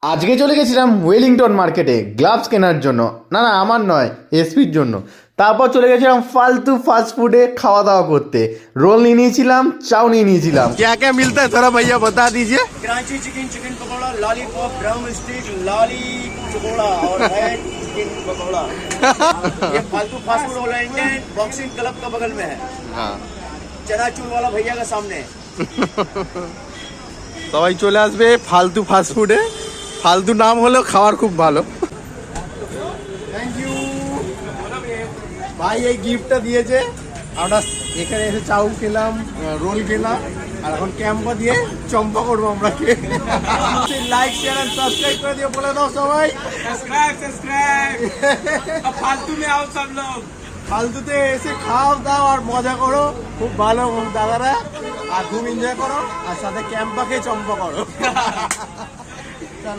আজকে চলে গেছিলাম ওয়েলিংটন মার্কেটে গ্লাভস কেনার জন্য। না না, আমার নয়, এসপির জন্য। তারপর চলে গেছিলাম ফালতু ফাস্ট ফুডে খাওয়া দাওয়া করতে। রোল নিয়ে নিয়েছিলাম, চাউ নিয়ে নিয়েছিলাম। क्या क्या मिलता है थोड़ा भैया बता दीजिए। Karachi chicken chicken pakora, lollipop, drum stick, lolly pakora और है चिकन पकौड़ा। ये फालतू fast food oriented boxing club का बगल में है। हाँ चनाचूर वाला भैया का सामने। সবাই চলে আসবে ফালতু ফাস্ট ফুডে। ফালতু নাম হলেও খাবার খুব ভালো। থ্যাংক ইউ ভাই, এই গিফটটা দিয়েছে। আমরা এখানে এসে চাউ খেলাম, রোল খেলাম, আর এখন ক্যাম্পা দিয়ে চম্পা করবো আমরা। লাইক শেয়ার এন্ড সাবস্ক্রাইব করে দিও, বলে দাও সবাই सब्सक्राइब अब फालतू में आओ सब लोग। ফালতুতে এসে খাও দাও আর মজা করো, খুব ভালো দাদারা, আর খুব এনজয় করো, আর সাথে ক্যাম্পাকে চম্পা করো।